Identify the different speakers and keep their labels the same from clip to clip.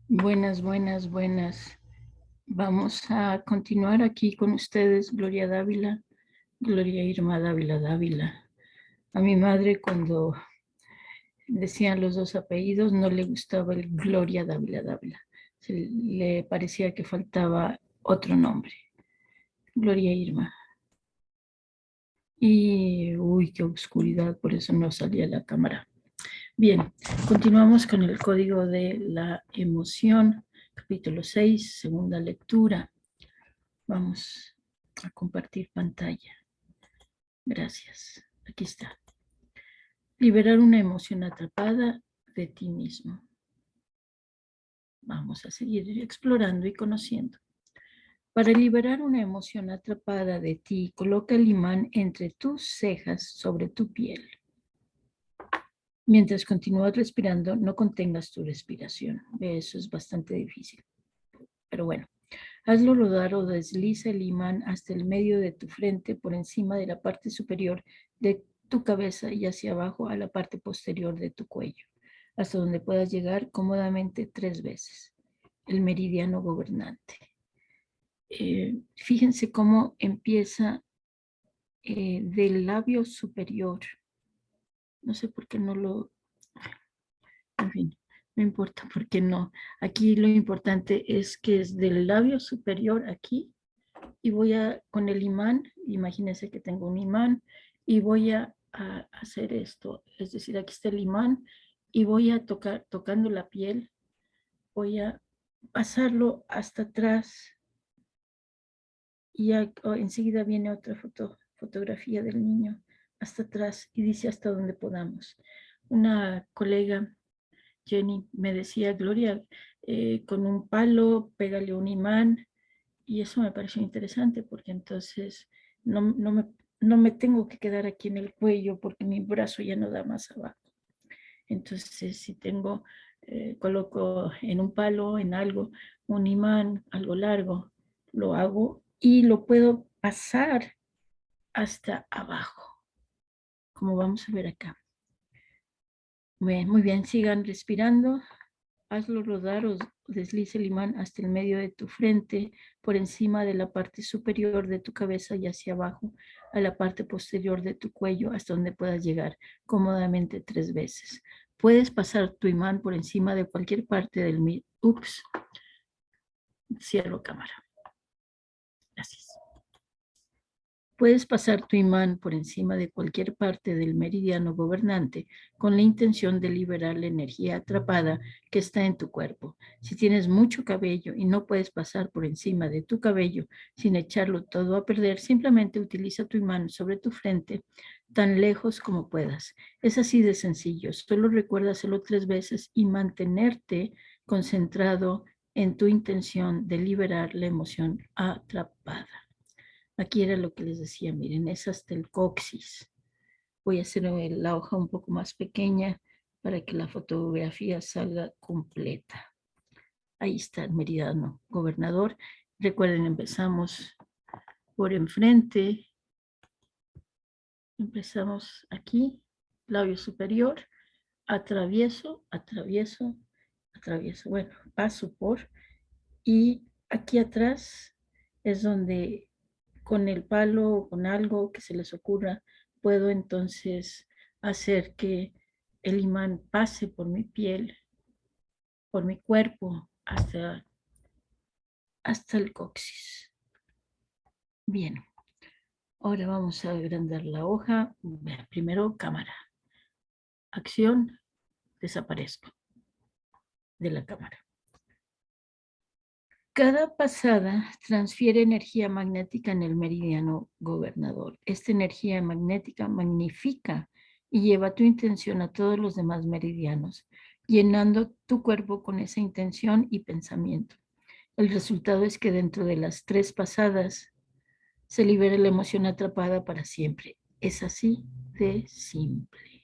Speaker 1: Buenas, buenas, buenas. Vamos a continuar aquí con ustedes, Gloria Dávila, Gloria Irma Dávila Dávila. A mi madre, cuando decían los dos apellidos, no le gustaba el Gloria Dávila Dávila. Le parecía que faltaba otro nombre, Gloria Irma. Y, uy, qué oscuridad, por eso no salía la cámara. Bien, continuamos con el código de la emoción, capítulo 6, segunda lectura. Vamos a compartir pantalla. Gracias. Aquí está. Liberar una emoción atrapada de ti mismo. Vamos a seguir explorando y conociendo. Para liberar una emoción atrapada de ti, coloca el imán entre tus cejas sobre tu piel. Mientras continúas respirando, no contengas tu respiración. Eso es bastante difícil. Pero bueno, hazlo rodar o desliza el imán hasta el medio de tu frente por encima de la parte superior de tu cabeza y hacia abajo a la parte posterior de tu cuello, hasta donde puedas llegar cómodamente 3 veces. El meridiano gobernante. Fíjense cómo empieza del labio superior. No sé por qué no lo... En fin, no importa por qué no. Aquí lo importante es que es del labio superior aquí y voy a, con el imán, imagínense que tengo un imán y voy a hacer esto, es decir, aquí está el imán y voy a tocar, tocando la piel, voy a pasarlo hasta atrás y enseguida viene otra fotografía del niño hasta atrás y dice hasta donde podamos. Una colega, Jenny, me decía, Gloria, con un palo, pégale un imán. Y eso me pareció interesante porque entonces no me tengo que quedar aquí en el cuello porque mi brazo ya no da más abajo. Entonces, si tengo, coloco en un palo, en algo, un imán, algo largo, lo hago y lo puedo pasar hasta abajo, como vamos a ver acá. Muy bien, sigan respirando. Hazlo rodar o desliza el imán hasta el medio de tu frente, por encima de la parte superior de tu cabeza y hacia abajo, a la parte posterior de tu cuello, hasta donde puedas llegar cómodamente 3 veces. Puedes pasar tu imán por encima de cualquier parte del... Ups, cierro cámara. Gracias. Puedes pasar tu imán por encima de cualquier parte del meridiano gobernante con la intención de liberar la energía atrapada que está en tu cuerpo. Si tienes mucho cabello y no puedes pasar por encima de tu cabello sin echarlo todo a perder, simplemente utiliza tu imán sobre tu frente tan lejos como puedas. Es así de sencillo. Solo recuerda hacerlo 3 veces y mantenerte concentrado en tu intención de liberar la emoción atrapada. Aquí era lo que les decía, miren, es hasta el coxis. Voy a hacer la hoja un poco más pequeña para que la fotografía salga completa. Ahí está el meridiano gobernador. Recuerden, empezamos por enfrente. Empezamos aquí, labio superior, atravieso, atravieso, atravieso. Bueno, paso por y aquí atrás es donde con el palo o con algo que se les ocurra, puedo entonces hacer que el imán pase por mi piel, por mi cuerpo, hasta el coxis. Bien, ahora vamos a agrandar la hoja. Primero cámara. Acción, desaparezco de la cámara. Cada pasada transfiere energía magnética en el meridiano gobernador. Esta energía magnética magnifica y lleva tu intención a todos los demás meridianos, llenando tu cuerpo con esa intención y pensamiento. El resultado es que dentro de las 3 pasadas se libera la emoción atrapada para siempre. Es así de simple.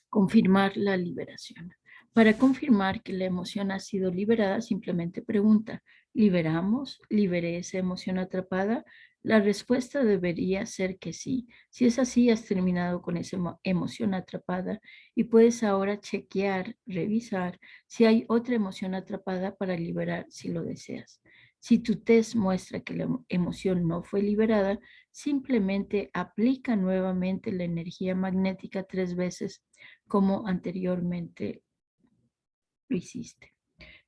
Speaker 1: Confirmar la liberación. Para confirmar que la emoción ha sido liberada, simplemente pregunta, ¿liberamos? ¿Liberé esa emoción atrapada? La respuesta debería ser que sí. Si es así, has terminado con esa emoción atrapada y puedes ahora chequear, revisar si hay otra emoción atrapada para liberar si lo deseas. Si tu test muestra que la emoción no fue liberada, simplemente aplica nuevamente la energía magnética 3 veces como anteriormente lo hiciste.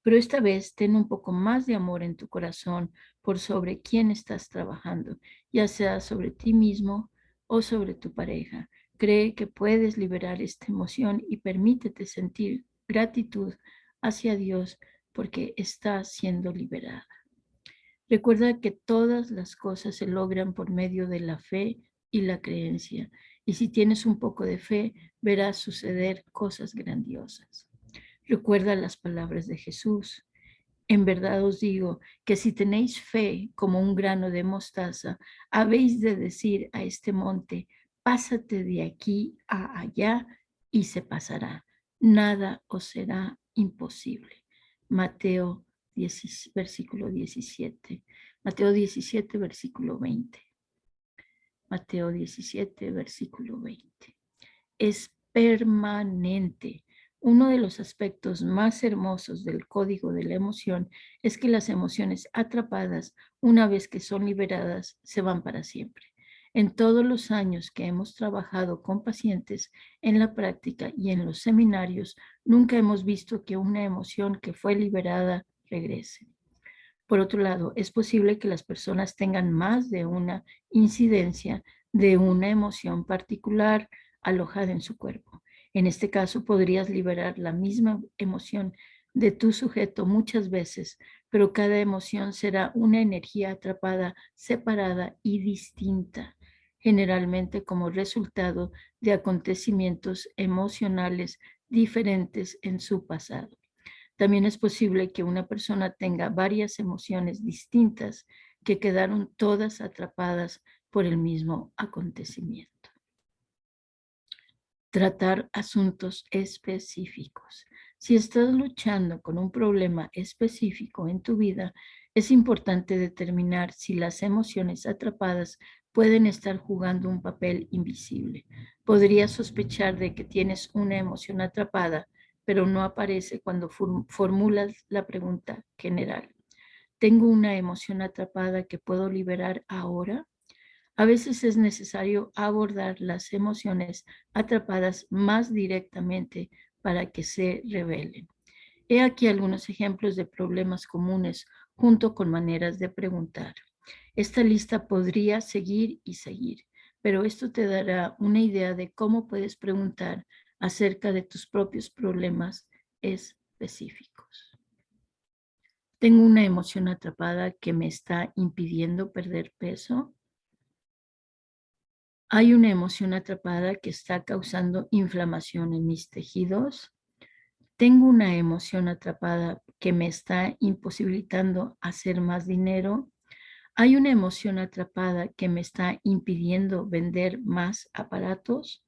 Speaker 1: Pero esta vez ten un poco más de amor en tu corazón por sobre quién estás trabajando, ya sea sobre ti mismo o sobre tu pareja. Cree que puedes liberar esta emoción y permítete sentir gratitud hacia Dios porque está siendo liberada. Recuerda que todas las cosas se logran por medio de la fe y la creencia. Y si tienes un poco de fe, verás suceder cosas grandiosas. Recuerda las palabras de Jesús. En verdad os digo que si tenéis fe como un grano de mostaza, habéis de decir a este monte, pásate de aquí a allá y se pasará. Nada os será imposible. Mateo 10, versículo 17. Mateo 17, versículo 20. Mateo 17, versículo 20. Es permanente. Uno de los aspectos más hermosos del código de la emoción es que las emociones atrapadas, una vez que son liberadas, se van para siempre. En todos los años que hemos trabajado con pacientes en la práctica y en los seminarios, nunca hemos visto que una emoción que fue liberada regrese. Por otro lado, es posible que las personas tengan más de una incidencia de una emoción particular alojada en su cuerpo. En este caso, podrías liberar la misma emoción de tu sujeto muchas veces, pero cada emoción será una energía atrapada, separada y distinta, generalmente como resultado de acontecimientos emocionales diferentes en su pasado. También es posible que una persona tenga varias emociones distintas que quedaron todas atrapadas por el mismo acontecimiento. Tratar asuntos específicos. Si estás luchando con un problema específico en tu vida, es importante determinar si las emociones atrapadas pueden estar jugando un papel invisible. Podrías sospechar de que tienes una emoción atrapada, pero no aparece cuando formulas la pregunta general. ¿Tengo una emoción atrapada que puedo liberar ahora? A veces es necesario abordar las emociones atrapadas más directamente para que se revelen. He aquí algunos ejemplos de problemas comunes junto con maneras de preguntar. Esta lista podría seguir y seguir, pero esto te dará una idea de cómo puedes preguntar acerca de tus propios problemas específicos. Tengo una emoción atrapada que me está impidiendo perder peso. Hay una emoción atrapada que está causando inflamación en mis tejidos. Tengo una emoción atrapada que me está imposibilitando hacer más dinero. Hay una emoción atrapada que me está impidiendo vender más aparatos.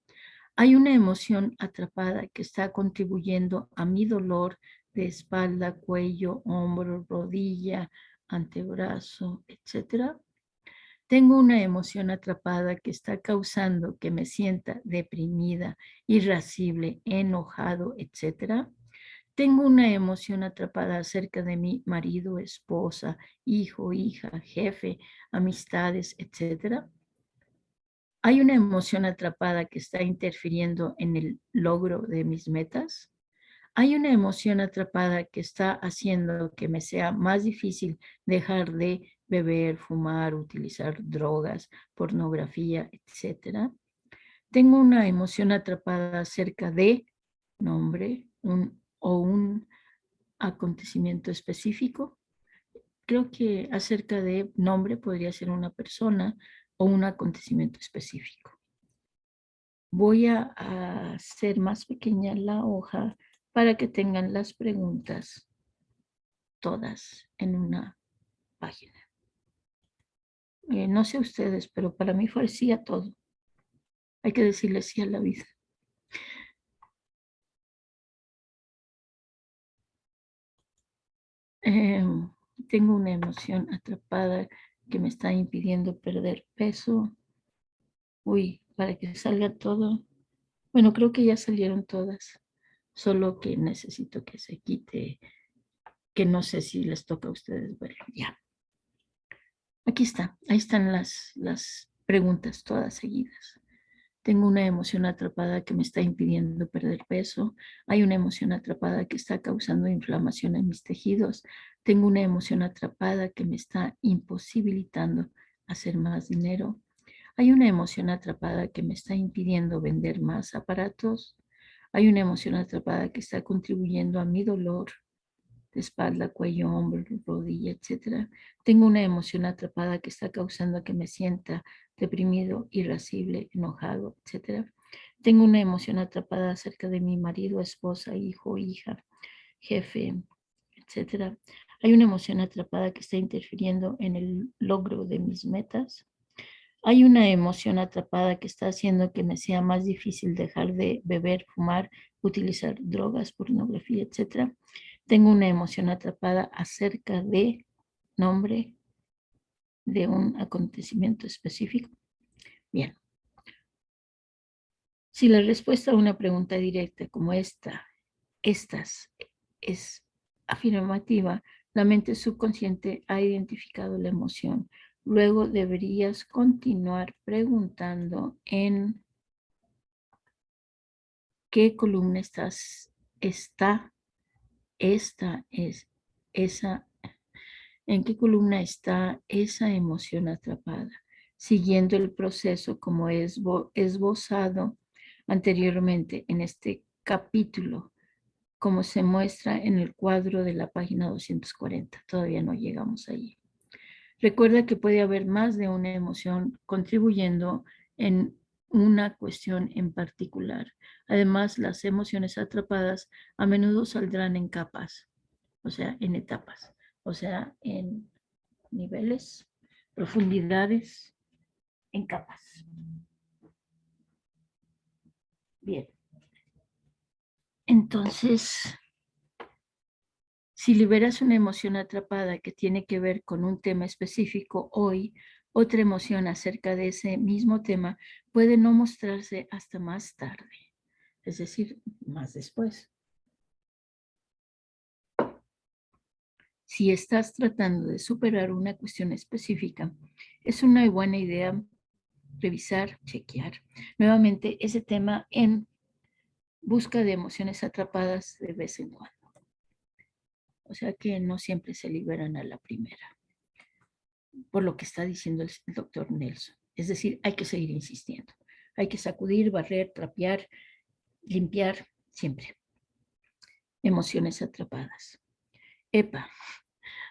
Speaker 1: Hay una emoción atrapada que está contribuyendo a mi dolor de espalda, cuello, hombro, rodilla, antebrazo, etcétera. Tengo una emoción atrapada que está causando que me sienta deprimida, irascible, enojado, etcétera. Tengo una emoción atrapada acerca de mi marido, esposa, hijo, hija, jefe, amistades, etcétera. Hay una emoción atrapada que está interfiriendo en el logro de mis metas. Hay una emoción atrapada que está haciendo que me sea más difícil dejar de beber, fumar, utilizar drogas, pornografía, etcétera. Tengo una emoción atrapada acerca de nombre o un acontecimiento específico. Creo que acerca de nombre podría ser una persona o un acontecimiento específico. Voy a hacer más pequeña la hoja para que tengan las preguntas todas en una página. No sé ustedes, pero para mí fue sí a todo. Hay que decirle sí a la vida. Tengo una emoción atrapada que me está impidiendo perder peso. Uy, para que salga todo. Bueno, creo que ya salieron todas. Solo que necesito que se quite, que no sé si les toca a ustedes verlo. Ya. Aquí está. Ahí están las preguntas todas seguidas. Tengo una emoción atrapada que me está impidiendo perder peso. Hay una emoción atrapada que está causando inflamación en mis tejidos. Tengo una emoción atrapada que me está imposibilitando hacer más dinero. Hay una emoción atrapada que me está impidiendo vender más aparatos. Hay una emoción atrapada que está contribuyendo a mi dolor de espalda, cuello, hombro, rodilla, etcétera. Tengo una emoción atrapada que está causando que me sienta deprimido, irascible, enojado, etcétera. Tengo una emoción atrapada acerca de mi marido, esposa, hijo, hija, jefe, etcétera. Hay una emoción atrapada que está interfiriendo en el logro de mis metas. Hay una emoción atrapada que está haciendo que me sea más difícil dejar de beber, fumar, utilizar drogas, pornografía, etcétera. Tengo una emoción atrapada acerca de nombre de un acontecimiento específico. Bien. Si la respuesta a una pregunta directa como estas es afirmativa, la mente subconsciente ha identificado la emoción. Luego deberías continuar preguntando en qué columna está esta es esa, en qué columna está esa emoción atrapada, siguiendo el proceso como es esbozado anteriormente en este capítulo, como se muestra en el cuadro de la página 240. Todavía no llegamos allí. Recuerda que puede haber más de una emoción contribuyendo en una cuestión en particular. Además, las emociones atrapadas a menudo saldrán en capas, o sea, en etapas, o sea, en niveles, profundidades, en capas. Bien. Entonces, si liberas una emoción atrapada que tiene que ver con un tema específico hoy, otra emoción acerca de ese mismo tema puede no mostrarse hasta más tarde, es decir, más después. Si estás tratando de superar una cuestión específica, es una buena idea revisar, chequear nuevamente ese tema en busca de emociones atrapadas de vez en cuando. O sea que no siempre se liberan a la primera, por lo que está diciendo el doctor Nelson. Es decir, hay que seguir insistiendo. Hay que sacudir, barrer, trapear, limpiar, siempre. Emociones atrapadas. EPA,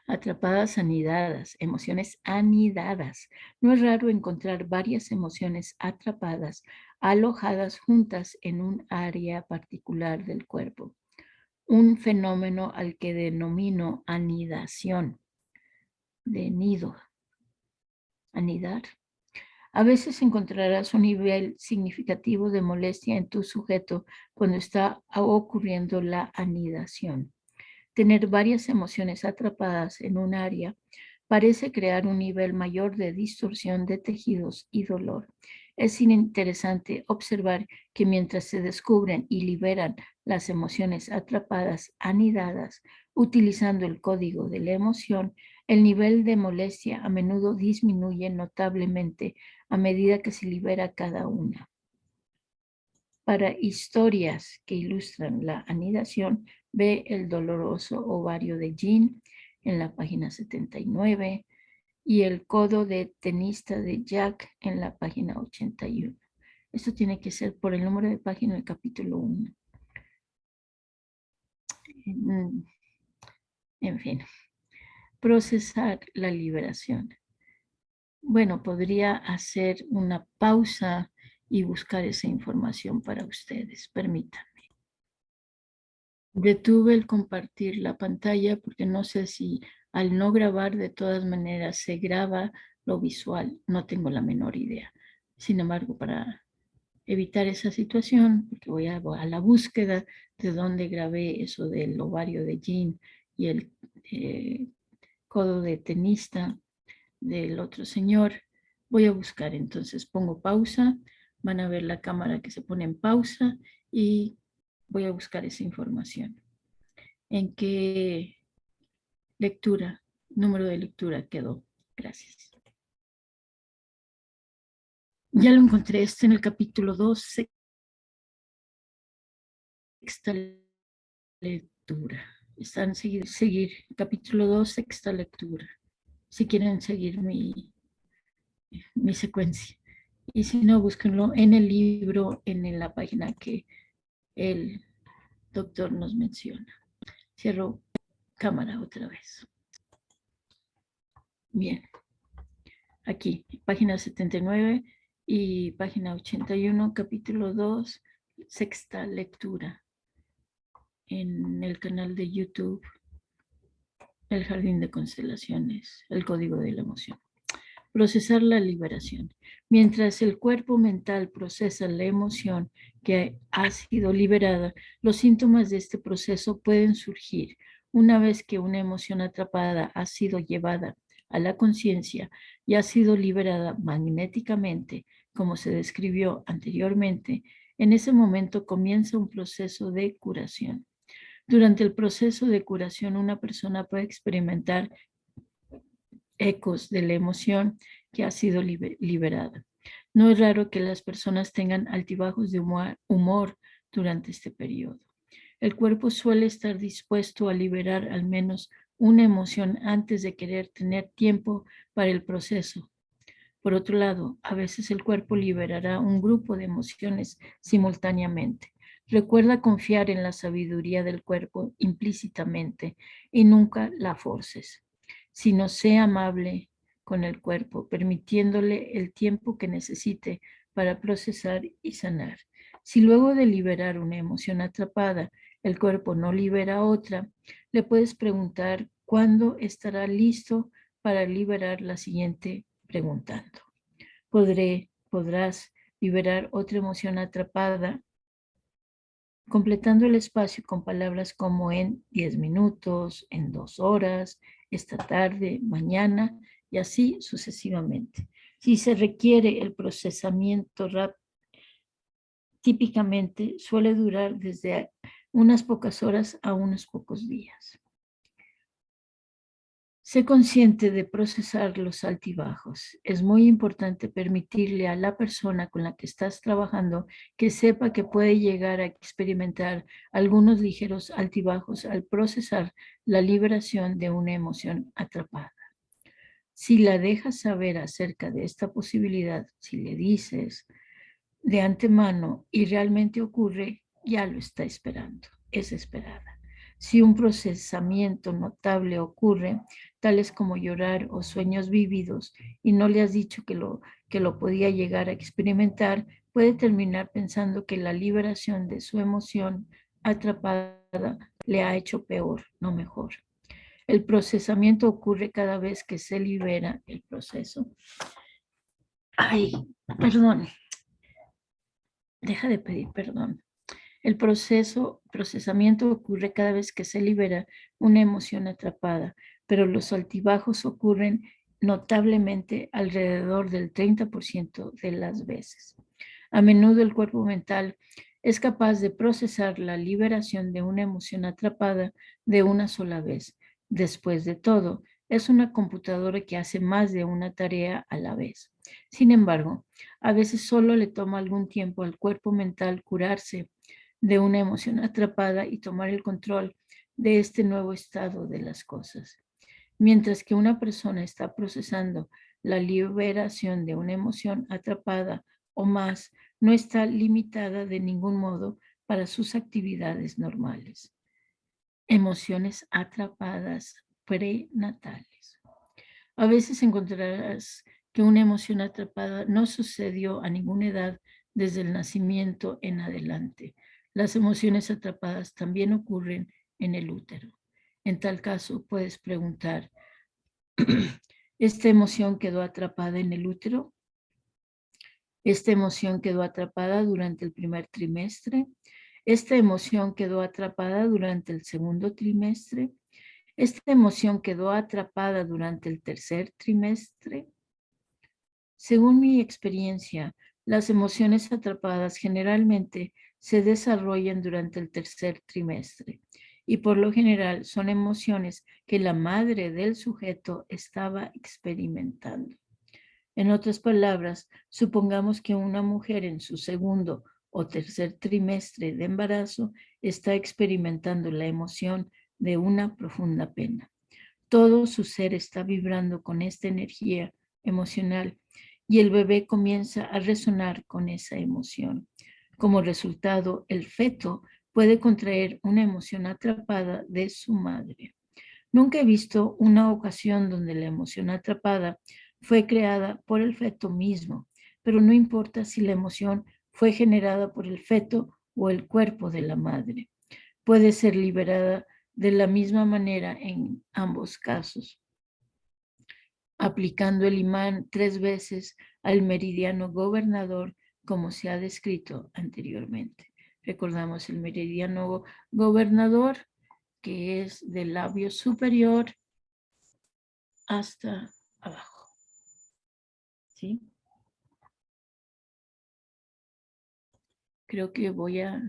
Speaker 1: atrapadas, anidadas, emociones anidadas. No es raro encontrar varias emociones atrapadas, alojadas juntas en un área particular del cuerpo. Un fenómeno al que denomino anidación, de nido, anidar. A veces encontrarás un nivel significativo de molestia en tu sujeto cuando está ocurriendo la anidación. Tener varias emociones atrapadas en un área parece crear un nivel mayor de distorsión de tejidos y dolor. Es interesante observar que mientras se descubren y liberan las emociones atrapadas, anidadas, utilizando el código de la emoción, el nivel de molestia a menudo disminuye notablemente a medida que se libera cada una. Para historias que ilustran la anidación, ve el doloroso ovario de Jean en la página 79 y el codo de tenista de Jack en la página 81. Esto tiene que ser por el número de página del capítulo 1. En fin, procesar la liberación. Bueno, podría hacer una pausa y buscar esa información para ustedes. Permítanme. Detuve el compartir la pantalla porque no sé si al no grabar de todas maneras se graba lo visual. No tengo la menor idea. Sin embargo, para evitar esa situación, porque voy a la búsqueda de dónde grabé eso del ovario de Jean y el codo de tenista del otro señor. Voy a buscar, entonces pongo pausa, van a ver la cámara que se pone en pausa y voy a buscar esa información. ¿En qué lectura, número de lectura quedó? Gracias. Ya lo encontré, está en el capítulo 2, sexta lectura. Están seguir capítulo 2, sexta lectura. Si quieren seguir mi secuencia. Y si no, búsquenlo en el libro, en la página que el doctor nos menciona. Cierro cámara otra vez. Bien. Aquí, página 79 y página 81, capítulo 2, sexta lectura. En el canal de YouTube, El Jardín de Constelaciones, el Código de la Emoción. Procesar la liberación. Mientras el cuerpo mental procesa la emoción que ha sido liberada, los síntomas de este proceso pueden surgir. Una vez que una emoción atrapada ha sido llevada a la conciencia y ha sido liberada magnéticamente, como se describió anteriormente, en ese momento comienza un proceso de curación. Durante el proceso de curación, una persona puede experimentar ecos de la emoción que ha sido liberada. No es raro que las personas tengan altibajos de humor durante este periodo. El cuerpo suele estar dispuesto a liberar al menos una emoción antes de querer tener tiempo para el proceso. Por otro lado, a veces el cuerpo liberará un grupo de emociones simultáneamente. Recuerda confiar en la sabiduría del cuerpo implícitamente y nunca la forces, sino sé amable con el cuerpo, permitiéndole el tiempo que necesite para procesar y sanar. Si luego de liberar una emoción atrapada, el cuerpo no libera otra, le puedes preguntar cuándo estará listo para liberar la siguiente preguntando. Podrás liberar otra emoción atrapada completando el espacio con palabras como en 10 minutos, en 2 horas, esta tarde, mañana y así sucesivamente. Si se requiere el procesamiento rápido, típicamente suele durar desde unas pocas horas a unos pocos días. Sé consciente de procesar los altibajos. Es muy importante permitirle a la persona con la que estás trabajando que sepa que puede llegar a experimentar algunos ligeros altibajos al procesar la liberación de una emoción atrapada. Si la dejas saber acerca de esta posibilidad, si le dices de antemano y realmente ocurre, ya lo está esperando, es esperada. Si un procesamiento notable ocurre, tales como llorar o sueños vívidos, y no le has dicho que lo podía llegar a experimentar, puede terminar pensando que la liberación de su emoción atrapada le ha hecho peor, no mejor. El procesamiento ocurre cada vez que se libera el proceso. Ay, perdón. Deja de pedir perdón. El procesamiento ocurre cada vez que se libera una emoción atrapada, pero los altibajos ocurren notablemente alrededor del 30% de las veces. A menudo el cuerpo mental es capaz de procesar la liberación de una emoción atrapada de una sola vez. Después de todo, es una computadora que hace más de una tarea a la vez. Sin embargo, a veces solo le toma algún tiempo al cuerpo mental curarse de una emoción atrapada y tomar el control de este nuevo estado de las cosas. Mientras que una persona está procesando la liberación de una emoción atrapada o más, no está limitada de ningún modo para sus actividades normales. Emociones atrapadas prenatales. A veces encontrarás que una emoción atrapada no sucedió a ninguna edad desde el nacimiento en adelante. Las emociones atrapadas también ocurren en el útero. En tal caso, puedes preguntar, ¿esta emoción quedó atrapada en el útero? ¿Esta emoción quedó atrapada durante el primer trimestre? ¿Esta emoción quedó atrapada durante el segundo trimestre? Esta emoción quedó atrapada durante el tercer trimestre. Según mi experiencia, las emociones atrapadas generalmente se desarrollan durante el tercer trimestre y por lo general son emociones que la madre del sujeto estaba experimentando. En otras palabras, supongamos que una mujer en su segundo o tercer trimestre de embarazo está experimentando la emoción de una profunda pena. Todo su ser está vibrando con esta energía emocional y el bebé comienza a resonar con esa emoción. Como resultado, el feto puede contraer una emoción atrapada de su madre. Nunca he visto una ocasión donde la emoción atrapada fue creada por el feto mismo, pero no importa si la emoción fue generada por el feto o el cuerpo de la madre. Puede ser liberada de la misma manera en ambos casos, aplicando el imán 3 veces al meridiano gobernador, como se ha descrito anteriormente. Recordamos el meridiano gobernador, que es del labio superior hasta abajo. ¿Sí? Creo que voy a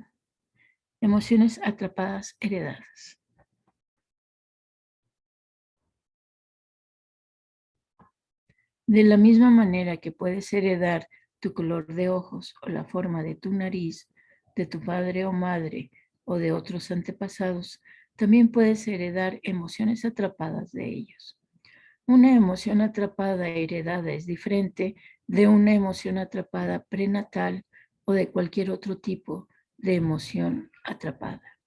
Speaker 1: emociones atrapadas heredadas. De la misma manera que puedes heredar tu color de ojos o la forma de tu nariz, de tu padre o madre o de otros antepasados, también puedes heredar emociones atrapadas de ellos. Una emoción atrapada heredada es diferente de una emoción atrapada prenatal o de cualquier otro tipo de emoción atrapada.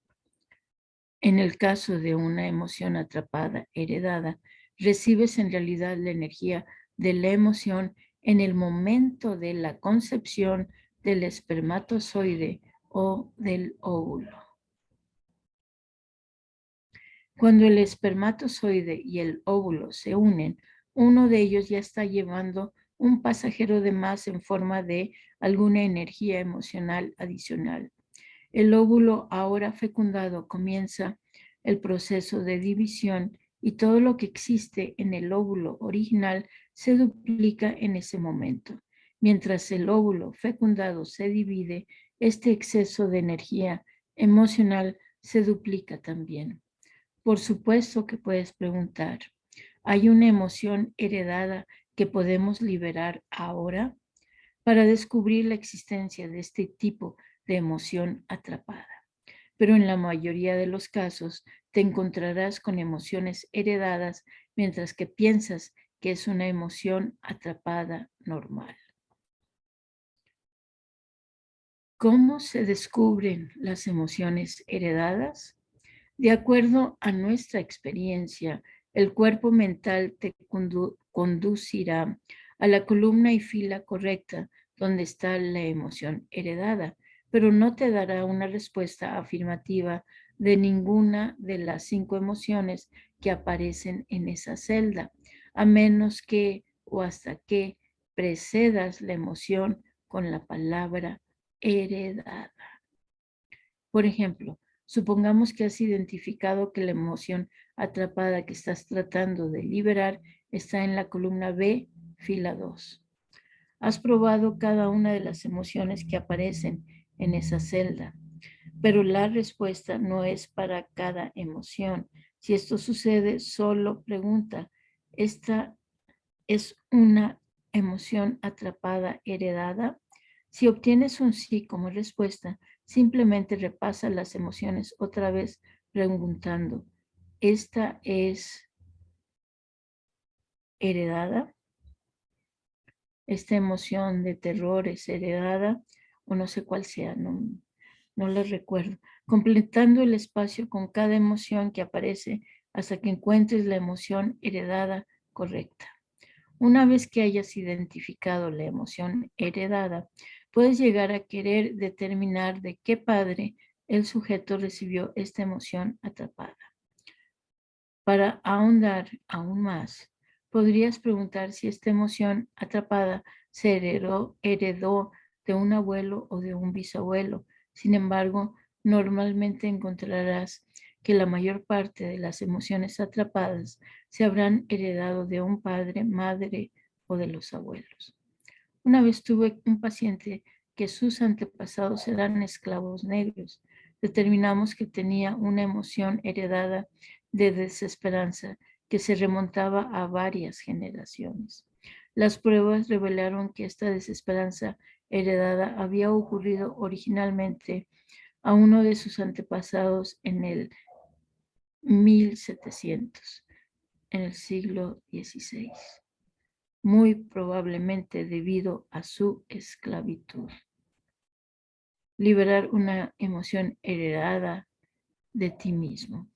Speaker 1: En el caso de una emoción atrapada heredada, recibes en realidad la energía de la emoción en el momento de la concepción del espermatozoide o del óvulo. Cuando el espermatozoide y el óvulo se unen, uno de ellos ya está llevando un pasajero de más en forma de alguna energía emocional adicional. El óvulo ahora fecundado comienza el proceso de división y todo lo que existe en el óvulo original se duplica en ese momento. Mientras el óvulo fecundado se divide, este exceso de energía emocional se duplica también. Por supuesto que puedes preguntar, ¿hay una emoción heredada que podemos liberar ahora? Para descubrir la existencia de este tipo de emoción atrapada. Pero en la mayoría de los casos te encontrarás con emociones heredadas mientras que piensas que es una emoción atrapada normal. ¿Cómo se descubren las emociones heredadas? De acuerdo a nuestra experiencia, el cuerpo mental te conducirá a la columna y fila correcta donde está la emoción heredada, pero no te dará una respuesta afirmativa de ninguna de las 5 emociones que aparecen en esa celda, a menos que o hasta que precedas la emoción con la palabra heredada. Por ejemplo, supongamos que has identificado que la emoción atrapada que estás tratando de liberar está en la columna B, fila 2. Has probado cada una de las emociones que aparecen en esa celda, pero la respuesta no es para cada emoción. Si esto sucede, solo pregunta, ¿esta es una emoción atrapada heredada? Si obtienes un sí como respuesta, simplemente repasa las emociones otra vez preguntando, ¿esta es heredada? ¿Esta emoción de terror es heredada? O no sé cuál sea, no la recuerdo. Completando el espacio con cada emoción que aparece hasta que encuentres la emoción heredada correcta. Una vez que hayas identificado la emoción heredada, puedes llegar a querer determinar de qué padre el sujeto recibió esta emoción atrapada. Para ahondar aún más, podrías preguntar si esta emoción atrapada se heredó de un abuelo o de un bisabuelo. Sin embargo, normalmente encontrarás que la mayor parte de las emociones atrapadas se habrán heredado de un padre, madre o de los abuelos. Una vez tuve un paciente que sus antepasados eran esclavos negros. Determinamos que tenía una emoción heredada de desesperanza que se remontaba a varias generaciones. Las pruebas revelaron que esta desesperanza heredada había ocurrido originalmente a uno de sus antepasados en el 1700, en el siglo XVI, muy probablemente debido a su esclavitud. Liberar una emoción heredada de ti mismo.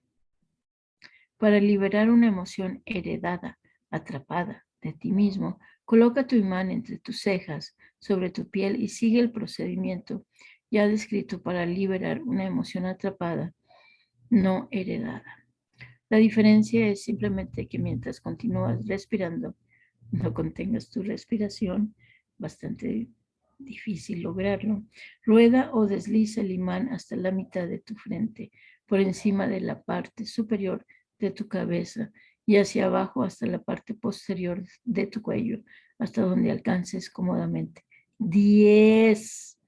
Speaker 1: Para liberar una emoción heredada, atrapada de ti mismo, coloca tu imán entre tus cejas, sobre tu piel y sigue el procedimiento ya descrito para liberar una emoción atrapada, no heredada. La diferencia es simplemente que mientras continúas respirando, no contengas tu respiración, bastante difícil lograrlo. Rueda o desliza el imán hasta la mitad de tu frente, por encima de la parte superior de tu cabeza y hacia abajo hasta la parte posterior de tu cuello, hasta donde alcances cómodamente 10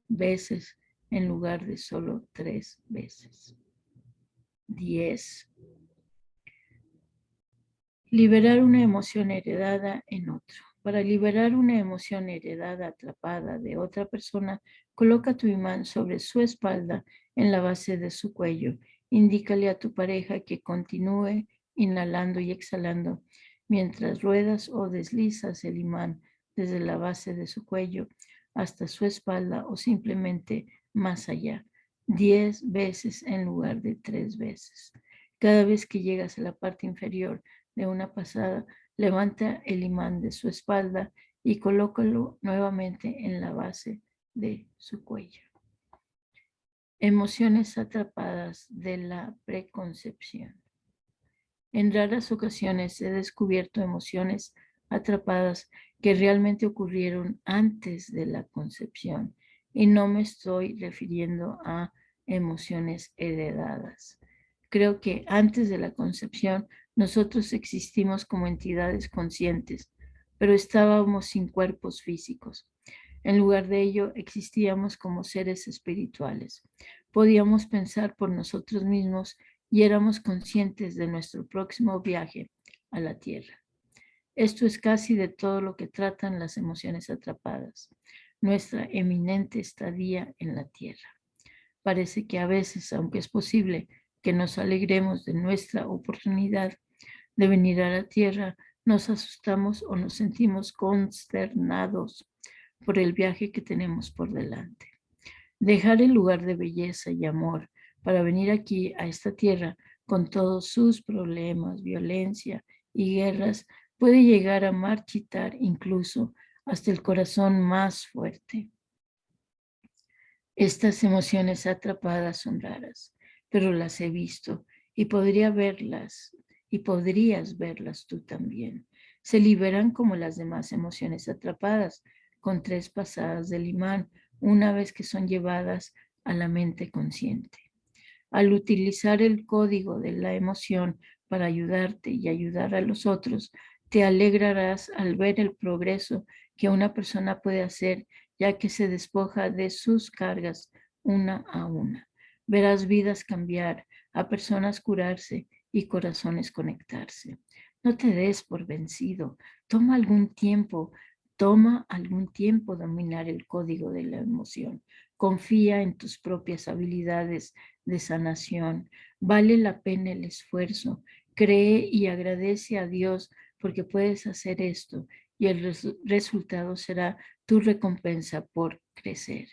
Speaker 1: veces en lugar de solo 3 veces. 10. Liberar una emoción heredada en otro. Para liberar una emoción heredada atrapada de otra persona, coloca tu imán sobre su espalda en la base de su cuello. Indícale a tu pareja que continúe inhalando y exhalando mientras ruedas o deslizas el imán desde la base de su cuello hasta su espalda o simplemente más allá. 10 veces en lugar de 3 veces. Cada vez que llegas a la parte inferior de una pasada, levanta el imán de su espalda y colócalo nuevamente en la base de su cuello. Emociones atrapadas de la preconcepción. En raras ocasiones he descubierto emociones atrapadas que realmente ocurrieron antes de la concepción y no me estoy refiriendo a emociones heredadas. Creo que antes de la concepción nosotros existimos como entidades conscientes, pero estábamos sin cuerpos físicos. En lugar de ello, existíamos como seres espirituales. Podíamos pensar por nosotros mismos y éramos conscientes de nuestro próximo viaje a la Tierra. Esto es casi de todo lo que tratan las emociones atrapadas, nuestra eminente estadía en la Tierra. Parece que a veces, aunque es posible que nos alegremos de nuestra oportunidad de venir a la Tierra, nos asustamos o nos sentimos consternados por el viaje que tenemos por delante. Dejar el lugar de belleza y amor para venir aquí a esta tierra con todos sus problemas, violencia y guerras puede llegar a marchitar incluso hasta el corazón más fuerte. Estas emociones atrapadas son raras, pero las he visto y podrías verlas tú también. Se liberan como las demás emociones atrapadas, con 3 pasadas del imán, una vez que son llevadas a la mente consciente. Al utilizar el código de la emoción para ayudarte y ayudar a los otros, te alegrarás al ver el progreso que una persona puede hacer, ya que se despoja de sus cargas una a una. Verás vidas cambiar, a personas curarse y corazones conectarse. No te des por vencido. Toma algún tiempo dominar el código de la emoción. Confía en tus propias habilidades de sanación. Vale la pena el esfuerzo. Cree y agradece a Dios porque puedes hacer esto y el resultado será tu recompensa por crecer,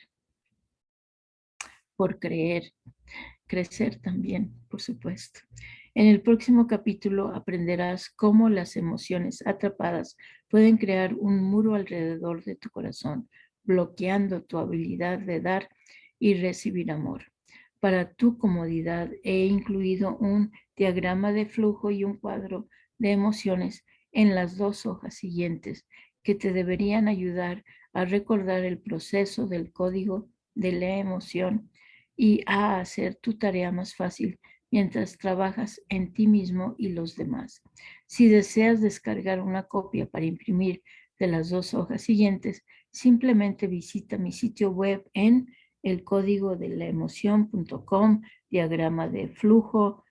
Speaker 1: por creer, crecer también, por supuesto. En el próximo capítulo aprenderás cómo las emociones atrapadas pueden crear un muro alrededor de tu corazón, bloqueando tu habilidad de dar y recibir amor. Para tu comodidad he incluido un diagrama de flujo y un cuadro de emociones en las 2 hojas siguientes que te deberían ayudar a recordar el proceso del código de la emoción y a hacer tu tarea más fácil mientras trabajas en ti mismo y los demás. Si deseas descargar una copia para imprimir de las 2 hojas siguientes, simplemente visita mi sitio web en elcódigodelaemoción.com, diagrama de flujo.htm.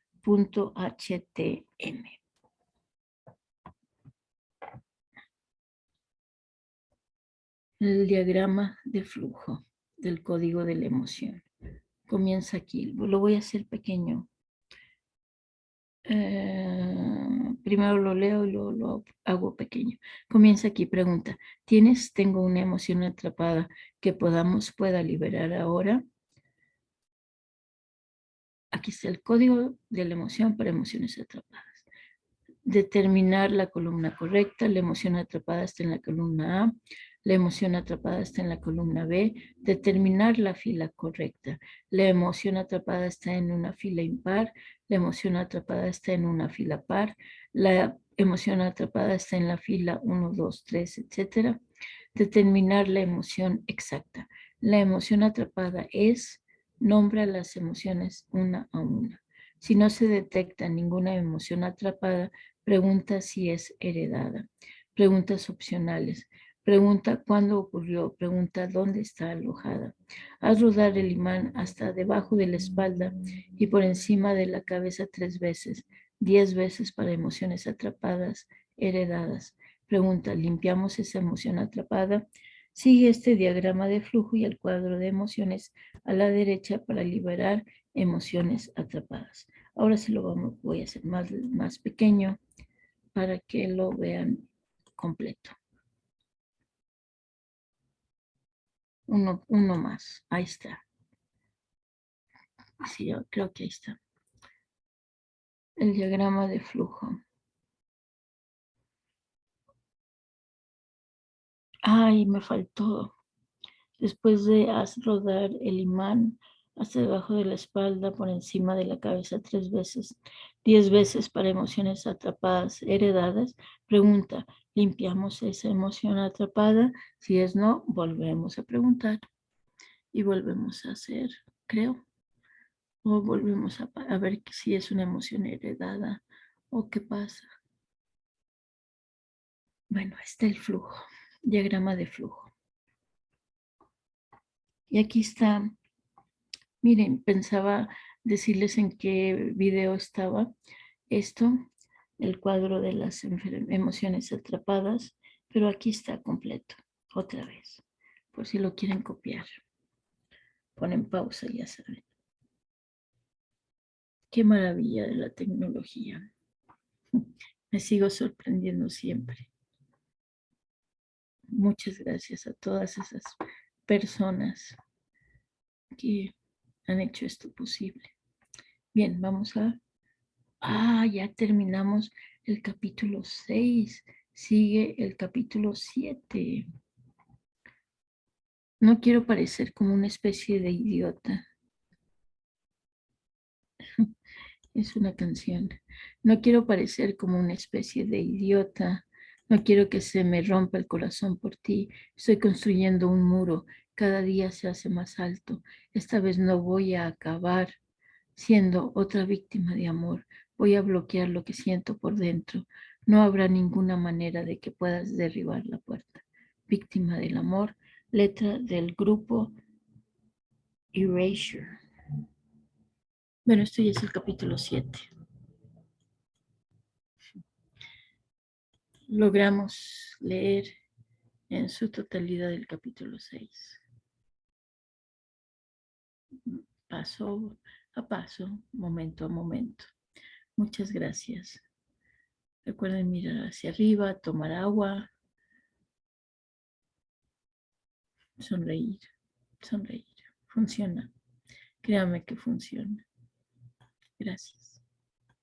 Speaker 1: El diagrama de flujo del código de la emoción. Comienza aquí. Lo voy a hacer pequeño. Primero lo leo y lo hago pequeño. Comienza aquí. Pregunta. Tengo una emoción atrapada que pueda liberar ahora. Aquí está el código de la emoción para emociones atrapadas. Determinar la columna correcta, la emoción atrapada está en la columna A, la emoción atrapada está en la columna B, determinar la fila correcta, la emoción atrapada está en una fila impar, la emoción atrapada está en una fila par, la emoción atrapada está en la fila 1, 2, 3, etc. Determinar la emoción exacta. La emoción atrapada nombra las emociones una a una. Si no se detecta ninguna emoción atrapada, pregunta si es heredada. Preguntas opcionales. Pregunta cuándo ocurrió. Pregunta dónde está alojada. Haz rodar el imán hasta debajo de la espalda y por encima de la cabeza 3 veces. 10 veces para emociones atrapadas, heredadas. Pregunta, ¿limpiamos esa emoción atrapada? Sigue este diagrama de flujo y el cuadro de emociones a la derecha para liberar emociones atrapadas. Ahora sí voy a hacer más pequeño para que lo vean completo. Uno más. Ahí está. Sí, yo creo que ahí está. El diagrama de flujo. Ay, me faltó. Después de rodar el imán hasta debajo de la espalda, por encima de la cabeza 3 veces, 10 veces para emociones atrapadas, heredadas. Pregunta, ¿limpiamos esa emoción atrapada? Si es no, volvemos a preguntar y volvemos a hacer, creo. O volvemos a ver si es una emoción heredada o qué pasa. Bueno, está el flujo, diagrama de flujo. Y aquí está. Miren, pensaba decirles en qué video estaba esto, el cuadro de las emociones atrapadas, pero aquí está completo, otra vez, por si lo quieren copiar. Ponen pausa, ya saben. Qué maravilla de la tecnología. Me sigo sorprendiendo siempre. Muchas gracias a todas esas personas que han hecho esto posible. Bien, vamos a ya terminamos el capítulo 6. Sigue el capítulo 7. No quiero parecer como una especie de idiota. Es una canción. No quiero parecer como una especie de idiota. No quiero que se me rompa el corazón por ti. Estoy construyendo un muro. Cada día se hace más alto. Esta vez no voy a acabar siendo otra víctima de amor. Voy a bloquear lo que siento por dentro. No habrá ninguna manera de que puedas derribar la puerta. Víctima del amor, letra del grupo Erasure. Bueno, esto ya es el capítulo 7. Logramos leer en su totalidad el capítulo 6. Paso a paso, momento a momento. Muchas gracias. Recuerden mirar hacia arriba, tomar agua, sonreír, sonreír. Funciona. Créame que funciona. Gracias.